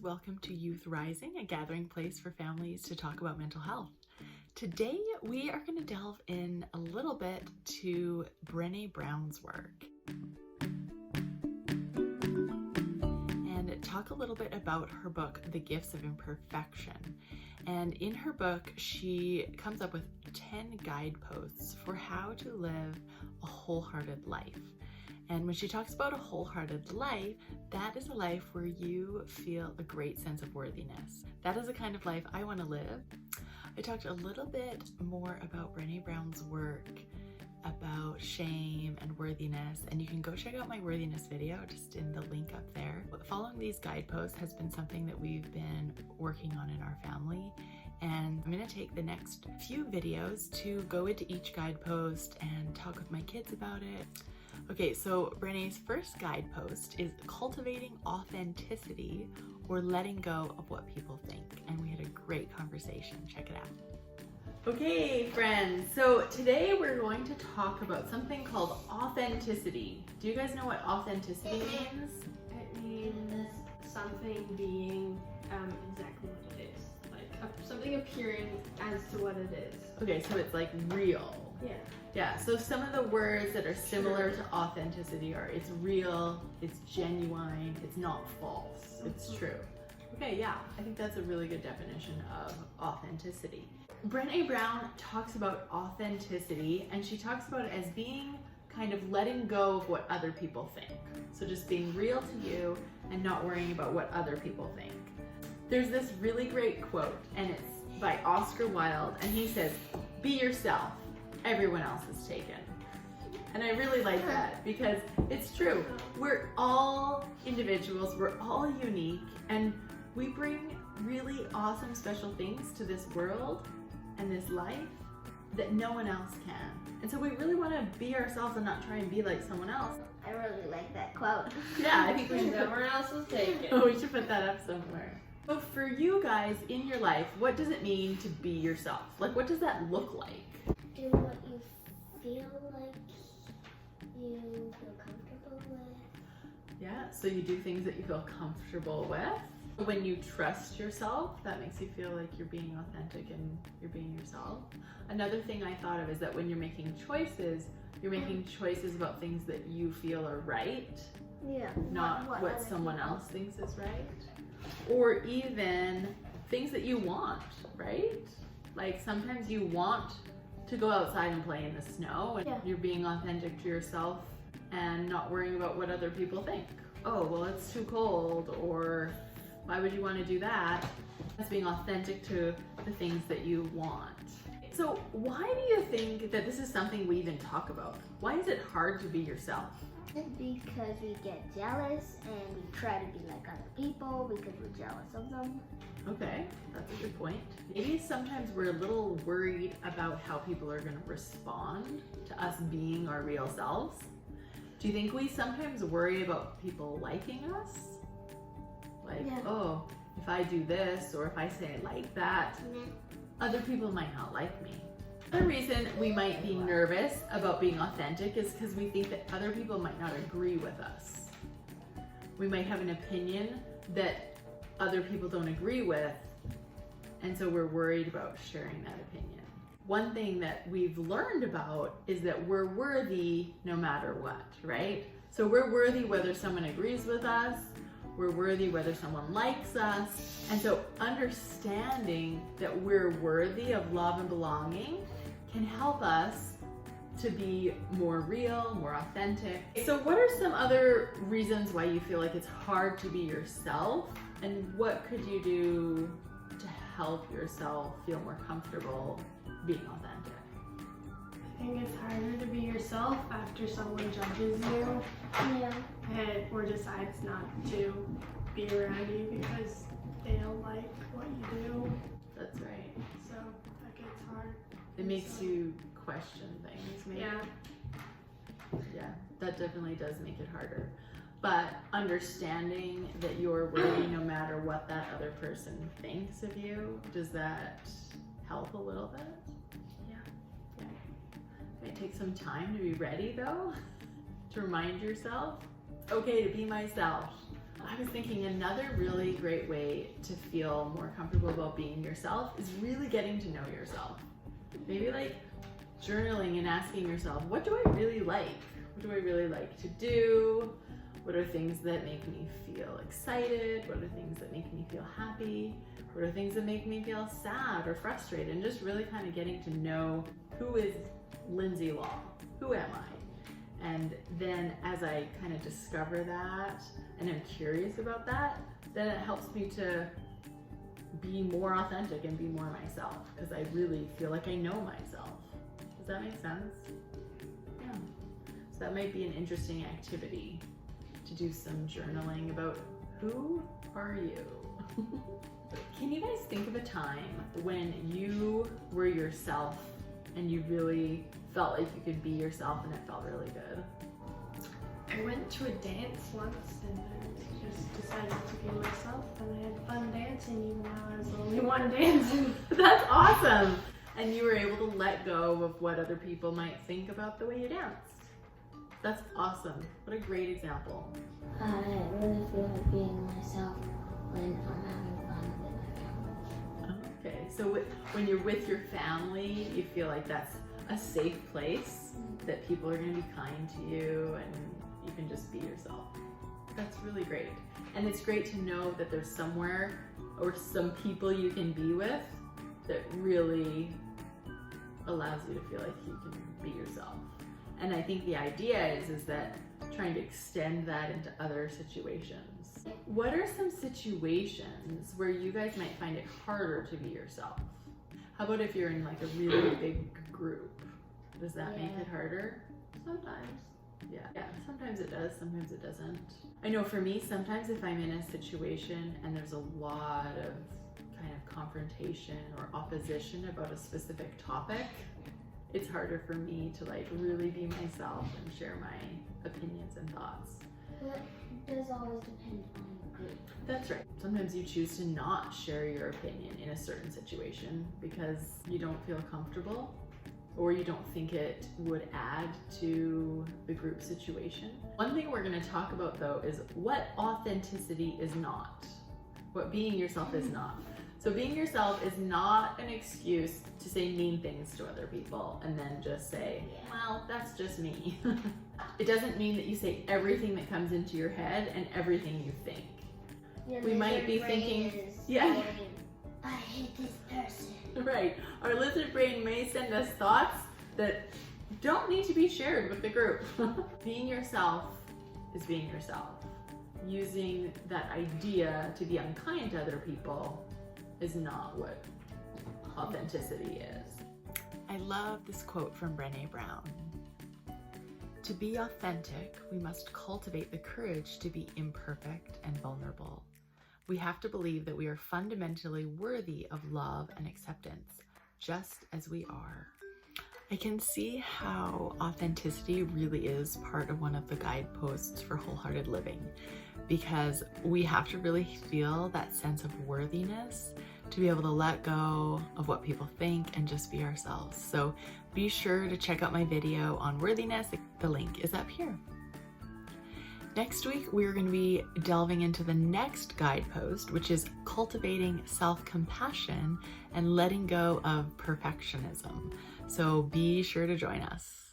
welcome to Youth Rising, a gathering place for families to talk about mental health. Today we are going to delve in a little bit to Brene Browns' work and talk a little bit about her book, The Gifts of Imperfection. And in her book, she comes up with 10 guideposts for how to live a wholehearted life. And when she talks about a wholehearted life, that is a life where you feel a great sense of worthiness. That is the kind of life I want to live. I talked a little bit more about Brene Brown's work, about shame and worthiness, and you can go check out my worthiness video just in the link up there. Following these guideposts has been something that we've been working on in our family, and I'm going to take the next few videos to go into each guidepost and talk with my kids about it. Okay, so Brene's first guidepost is Cultivating Authenticity, or letting go of what people think. And we had a great conversation. Check it out. Okay, friends, so today we're going to talk about something called authenticity. Do you guys know what authenticity means? It means something being exactly what it is. Like something appearing as to what it is. Okay, so it's like real. Yeah. Yeah, so some of the words that are similar to authenticity are it's real, it's genuine, it's not false, it's true. Okay, yeah, I think that's a really good definition of authenticity. Brene Brown talks about authenticity, and she talks about it as being kind of letting go of what other people think. So just being real to you and not worrying about what other people think. There's this really great quote, and it's by Oscar Wilde, and he says, "Be yourself. Everyone else is taken." And I really like that because it's true. We're all individuals, we're all unique, and we bring really awesome, special things to this world and this life that no one else can. And so we really want to be ourselves and not try and be like someone else. I really like that quote. Yeah, I think we should Everyone else is taken. Oh, we should put that up somewhere. So for you guys in your life, what does it mean to be yourself? Like, what does that look like? Do what you feel like you feel comfortable with. Yeah, so you do things that you feel comfortable with. When you trust yourself, that makes you feel like you're being authentic and you're being yourself. Another thing I thought of is that when you're making choices, you're making choices about things that you feel are right, Yeah. not what someone else thinks is right. Or even things that you want, right? Like sometimes you want to go outside and play in the snow, and you're being authentic to yourself and not worrying about what other people think. Oh, well, it's too cold, or why would you want to do that? That's being authentic to the things that you want. So why do you think that this is something we even talk about? Why is it hard to be yourself? Because we get jealous and we try to be like other people because we're jealous of them. Okay, that's a good point. Maybe sometimes we're a little worried about how people are going to respond to us being our real selves. Do you think we sometimes worry about people liking us? Like, oh, if I do this or if I say I like that, other people might not like me. The reason we might be nervous about being authentic is because we think that other people might not agree with us. We might have an opinion that other people don't agree with, and so we're worried about sharing that opinion. One thing that we've learned about is that we're worthy no matter what, right? So we're worthy whether someone agrees with us, we're worthy whether someone likes us, and so understanding that we're worthy of love and belonging can help us to be more real, more authentic. So what are some other reasons why you feel like it's hard to be yourself? And what could you do to help yourself feel more comfortable being authentic? I think it's harder to be yourself after someone judges you or decides not to be around you because they don't like what you do. That's right. So that gets hard. It makes you question things, maybe. Yeah, that definitely does make it harder. But understanding that you're worthy no matter what that other person thinks of you, does that help a little bit? Yeah. It might take some time to be ready though, to remind yourself, okay to be myself. I was thinking another really great way to feel more comfortable about being yourself is really getting to know yourself. Maybe like journaling and asking yourself, what do I really like? What do I really like to do? What are things that make me feel excited? What are things that make me feel happy? What are things that make me feel sad or frustrated? And just really kind of getting to know, who is Lindsay Law? Who am I? And then as I kind of discover that and I'm curious about that, then it helps me to be more authentic and be more myself, because I really feel like I know myself. Does that make sense? Yeah. So that might be an interesting activity, to do some journaling about who are you? Can you guys think of a time when you were yourself and you really felt like you could be yourself and it felt really good? I went to a dance once and I just decided to be myself, and I had fun dancing even though I was the only one dancing. That's awesome! And you were able to let go of what other people might think about the way you danced. That's awesome. What a great example. I really feel like being myself when I'm having fun with my family. Okay, so when you're with your family, you feel like that's a safe place, that people are going to be kind to you and you can just be yourself. That's really great. And it's great to know that there's somewhere or some people you can be with that really allows you to feel like you can be yourself. And I think the idea is that trying to extend that into other situations. What are some situations where you guys might find it harder to be yourself? How about if you're in like a really big group? Does that make it harder? Sometimes. Yeah, sometimes it does, sometimes it doesn't. I know for me, sometimes if I'm in a situation and there's a lot of kind of confrontation or opposition about a specific topic, it's harder for me to like really be myself and share my opinions and thoughts. But it does always depend on the group. That's right. Sometimes you choose to not share your opinion in a certain situation because you don't feel comfortable or you don't think it would add to the group situation. One thing we're going to talk about though is what authenticity is not, what being yourself is not. So being yourself is not an excuse to say mean things to other people and then just say, well, that's just me. It doesn't mean that you say everything that comes into your head and everything you think. We might be thinking, yeah, I hate this person. Right. Our lizard brain may send us thoughts that don't need to be shared with the group. Being yourself is being yourself. Using that idea to be unkind to other people is not what authenticity is. I love this quote from Brene Brown. To be authentic, we must cultivate the courage to be imperfect and vulnerable. We have to believe that we are fundamentally worthy of love and acceptance, just as we are. I can see how authenticity really is part of one of the guideposts for wholehearted living, because we have to really feel that sense of worthiness to be able to let go of what people think and just be ourselves. So be sure to check out my video on worthiness. The link is up here. Next week, we're going to be delving into the next guidepost, which is cultivating self-compassion and letting go of perfectionism. So be sure to join us.